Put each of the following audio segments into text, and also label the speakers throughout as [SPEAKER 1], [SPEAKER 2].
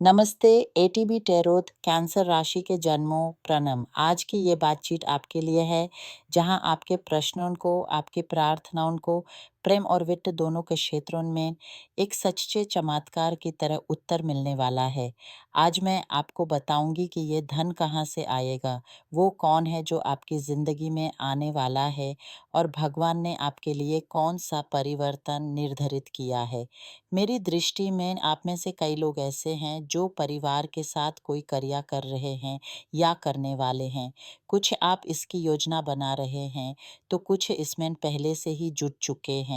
[SPEAKER 1] नमस्ते। ATB tarot cancer राशि के जन्मों प्रणाम। आज की ये बातचीत आपके लिए है, जहां आपके प्रश्नों को, आपकी प्रार्थनाओं को प्रेम और वित्त दोनों के क्षेत्रों में एक सच्चे चमत्कार की तरह उत्तर मिलने वाला है। आज मैं आपको बताऊंगी कि ये धन कहाँ से आएगा, वो कौन है जो आपकी ज़िंदगी में आने वाला है और भगवान ने आपके लिए कौन सा परिवर्तन निर्धारित किया है। मेरी दृष्टि में आप में से कई लोग ऐसे हैं जो परिवार के साथ कोई कार्य कर रहे हैं या करने वाले हैं। कुछ आप इसकी योजना बना रहे हैं, तो कुछ इसमें पहले से ही जुट चुके हैं।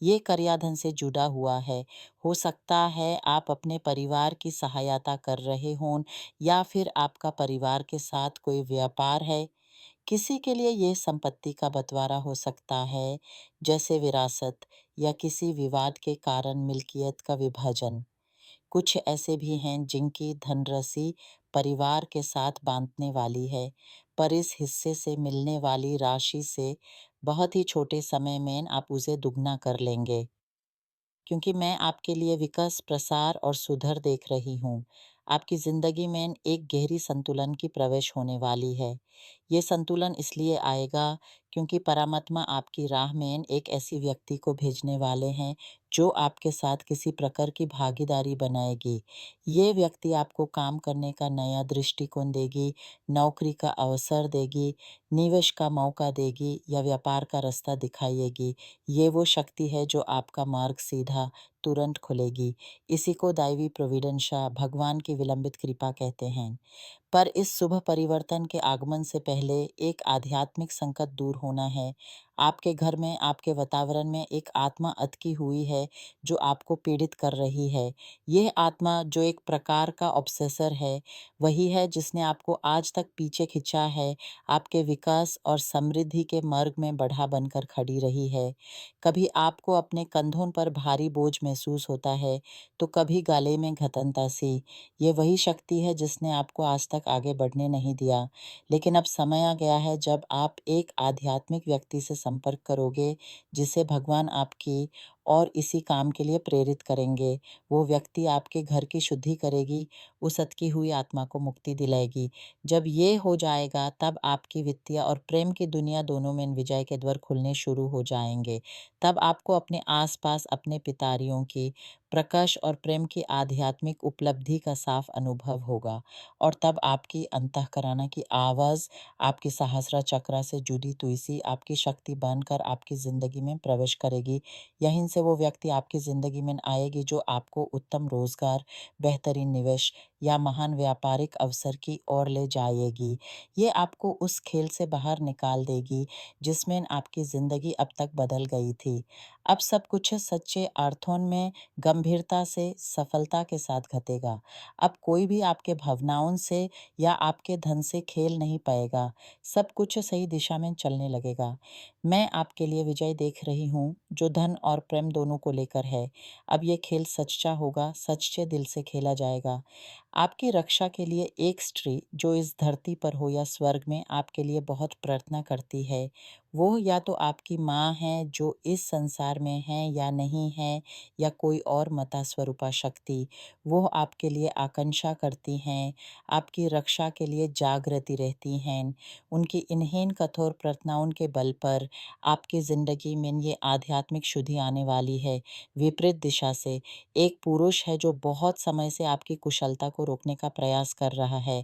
[SPEAKER 1] ये कार्याधन से जुड़ा हुआ है। हो सकता है आप अपने परिवार की सहायता कर रहे हों, या फिर आपका परिवार के साथ कोई व्यापार है। किसी के लिए ये संपत्ति का बंटवारा हो सकता है, जैसे विरासत या किसी विवाद के कारण मिल्कियत का विभाजन। कुछ ऐसे भी हैं जिनकी धनराशि परिवार के साथ बांटने वाली है, पर इस हिस्से से मिलने वाली राशि से बहुत ही छोटे समय में आप उसे दुगना कर लेंगे। क्योंकि मैं आपके लिए विकास, प्रसार और सुधार देख रही हूँ। आपकी ज़िंदगी में एक गहरी संतुलन की प्रवेश होने वाली है। ये संतुलन इसलिए आएगा क्योंकि परमात्मा आपकी राह में एक ऐसी व्यक्ति को भेजने वाले हैं जो आपके साथ किसी प्रकार की भागीदारी बनाएगी। ये व्यक्ति आपको काम करने का नया दृष्टिकोण देगी, नौकरी का अवसर देगी, निवेश का मौका देगी या व्यापार का रास्ता दिखाएगी। ये वो शक्ति है जो आपका मार्ग सीधा तुरंत खुलेगी। इसी को दैवी प्रोविडेंशा, भगवान की विलंबित कृपा कहते हैं। पर इस शुभ परिवर्तन के आगमन से पहले एक आध्यात्मिक संकट दूर होना है। आपके घर में, आपके वातावरण में एक आत्मा अटकी हुई है जो आपको पीड़ित कर रही है। यह आत्मा जो एक प्रकार का ऑब्सेसर है, वही है जिसने आपको आज तक पीछे खींचा है, आपके विकास और समृद्धि के मार्ग में बढ़ा बनकर खड़ी रही है। कभी आपको अपने कंधों पर भारी बोझ महसूस होता है, तो कभी गले में घटनता सी। ये वही शक्ति है जिसने आपको आज तक आगे बढ़ने नहीं दिया। लेकिन अब समय आ गया है जब आप एक आध्यात्मिक व्यक्ति से संपर्क करोगे, जिसे भगवान आपकी और इसी काम के लिए प्रेरित करेंगे। वो व्यक्ति आपके घर की शुद्धि करेगी, उस अटकी हुई आत्मा को मुक्ति दिलाएगी। जब ये हो जाएगा, तब आपकी वित्तीय और प्रेम की दुनिया दोनों में विजय के द्वार खुलने शुरू हो जाएंगे। तब आपको अपने आसपास अपने पितारियों की प्रकाश और प्रेम की आध्यात्मिक उपलब्धि का साफ अनुभव होगा। और तब आपकी अंतःकरण की आवाज़, आपकी सहस्रा चक्र से जुड़ी तुलसी आपकी शक्ति बनकर आपकी ज़िंदगी में प्रवेश करेगी। यहीं से वो व्यक्ति आपकी ज़िंदगी में आएगी जो आपको उत्तम रोजगार, बेहतरीन निवेश या महान व्यापारिक अवसर की ओर ले जाएगी। ये आपको उस खेल से बाहर निकाल देगी जिसमें आपकी ज़िंदगी अब तक बदल गई थी। अब सब कुछ सच्चे अर्थों में गंभीरता से, सफलता के साथ घटेगा। अब कोई भी आपके भावनाओं से या आपके धन से खेल नहीं पाएगा। सब कुछ सही दिशा में चलने लगेगा। मैं आपके लिए विजय देख रही हूँ, जो धन और प्रेम दोनों को लेकर है। अब ये खेल सच्चा होगा, सच्चे दिल से खेला जाएगा। आपकी रक्षा के लिए एक स्त्री जो इस धरती पर हो या स्वर्ग में आपके लिए बहुत प्रार्थना करती है। वो या तो आपकी माँ है जो इस संसार में है या नहीं है, या कोई और माता स्वरूपा शक्ति। वो आपके लिए आकांक्षा करती हैं, आपकी रक्षा के लिए जागृति रहती हैं। उनकी इन्हीं कठोर प्रार्थनाओं के बल पर आपकी ज़िंदगी में ये आध्यात्मिक शुद्धि आने वाली है। विपरीत दिशा से एक पुरुष है जो बहुत समय से आपकी कुशलता को रोकने का प्रयास कर रहा है।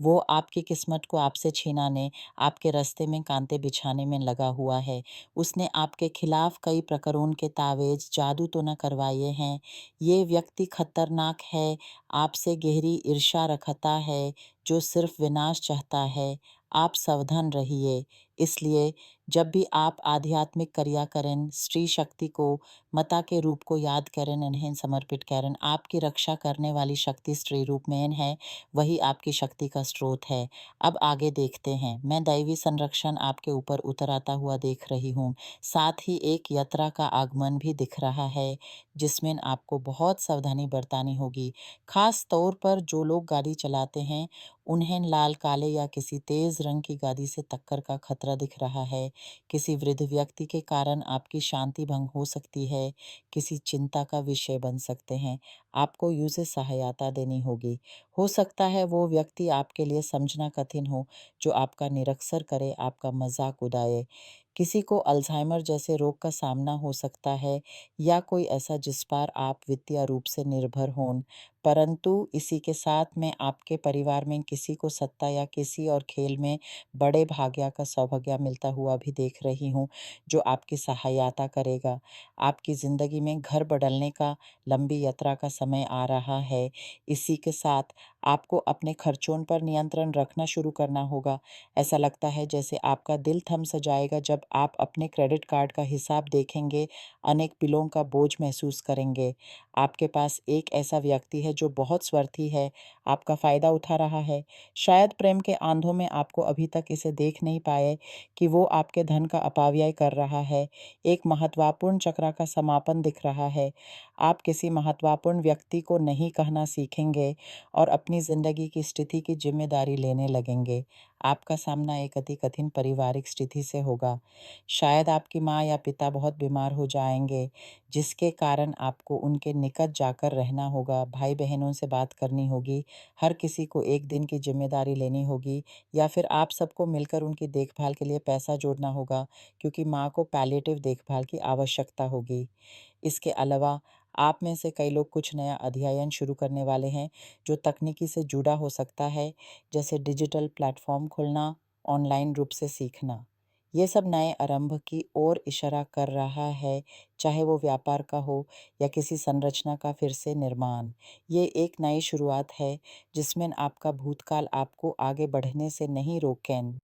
[SPEAKER 1] वो आपकी किस्मत को आपसे छीनाने, आपके रास्ते में कांटे बिछाने में लगा हुआ है। उसने आपके खिलाफ कई प्रकारों के तावेज, जादू तो न करवाए हैं। ये व्यक्ति खतरनाक है, आपसे गहरी ईर्ष्या रखता है, जो सिर्फ विनाश चाहता है। आप सावधान रहिए। इसलिए जब भी आप आध्यात्मिक क्रिया करें, स्त्री शक्ति को, माता के रूप को याद करें, इन्हें समर्पित करें। आपकी रक्षा करने वाली शक्ति स्त्री रूप में है, वही आपकी शक्ति का स्रोत है। अब आगे देखते हैं। मैं दैवी संरक्षण आपके ऊपर उतर आता हुआ देख रही हूँ। साथ ही एक यात्रा का आगमन भी दिख रहा है, जिसमें आपको बहुत सावधानी बरतनी होगी। खास तौर पर जो लोग गाड़ी चलाते हैं, उन्हें लाल, काले या किसी तेज रंग की गाड़ी से टक्कर का खतरा दिख रहा है। किसी वृद्ध व्यक्ति के कारण आपकी शांति भंग हो सकती है, किसी चिंता का विषय बन सकते हैं। आपको उसे सहायता देनी होगी। हो सकता है वो व्यक्ति आपके लिए समझना कठिन हो, जो आपका निरीक्षण करे, आपका मज़ाक उड़ाए। किसी को अल्ज़ाइमर जैसे रोग का सामना हो सकता है या कोई ऐसा जिस पर आप वित्तीय रूप से निर्भर हों। परंतु इसी के साथ में आपके परिवार में किसी को सत्ता या किसी और खेल में बड़े भाग्य का सौभाग्य मिलता हुआ भी देख रही हूँ, जो आपकी सहायता करेगा। आपकी ज़िंदगी में घर बदलने का लंबी यात्रा का समय आ रहा है। इसी के साथ आपको अपने खर्चों पर नियंत्रण रखना शुरू करना होगा। ऐसा लगता है जैसे आपका दिल थम सा जाएगा जब आप अपने क्रेडिट कार्ड का हिसाब देखेंगे, अनेक बिलों का बोझ महसूस करेंगे। आपके पास एक ऐसा व्यक्ति है जो बहुत स्वार्थी है, आपका फ़ायदा उठा रहा है। शायद प्रेम के आंधों में आपको अभी तक इसे देख नहीं पाए कि वो आपके धन का अपव्यय कर रहा है। एक महत्वपूर्ण चक्र का समापन दिख रहा है। आप किसी महत्वपूर्ण व्यक्ति को नहीं कहना सीखेंगे और अपनी ज़िंदगी की स्थिति की ज़िम्मेदारी लेने लगेंगे। आपका सामना एक अति कठिन पारिवारिक स्थिति से होगा। शायद आपकी माँ या पिता बहुत बीमार हो जाएँगे, जिसके कारण आपको उनके निकट जाकर रहना होगा, भाई-बहनों से बात करनी होगी, हर किसी को एक दिन की ज़िम्मेदारी लेनी होगी या फिर आप सबको मिलकर उनकी देखभाल के लिए पैसा जोड़ना होगा, क्योंकि माँ को पैलिएटिव देखभाल की आवश्यकता होगी। इसके अलावा आप में से कई लोग कुछ नया अध्ययन शुरू करने वाले हैं, जो तकनीकी से जुड़ा हो सकता है, जैसे डिजिटल प्लेटफ़ॉर्म खोलना, ऑनलाइन रूप से सीखना। ये सब नए आरंभ की ओर इशारा कर रहा है, चाहे वो व्यापार का हो या किसी संरचना का फिर से निर्माण। ये एक नई शुरुआत है, जिसमें आपका भूतकाल आपको आगे बढ़ने से नहीं रोकें।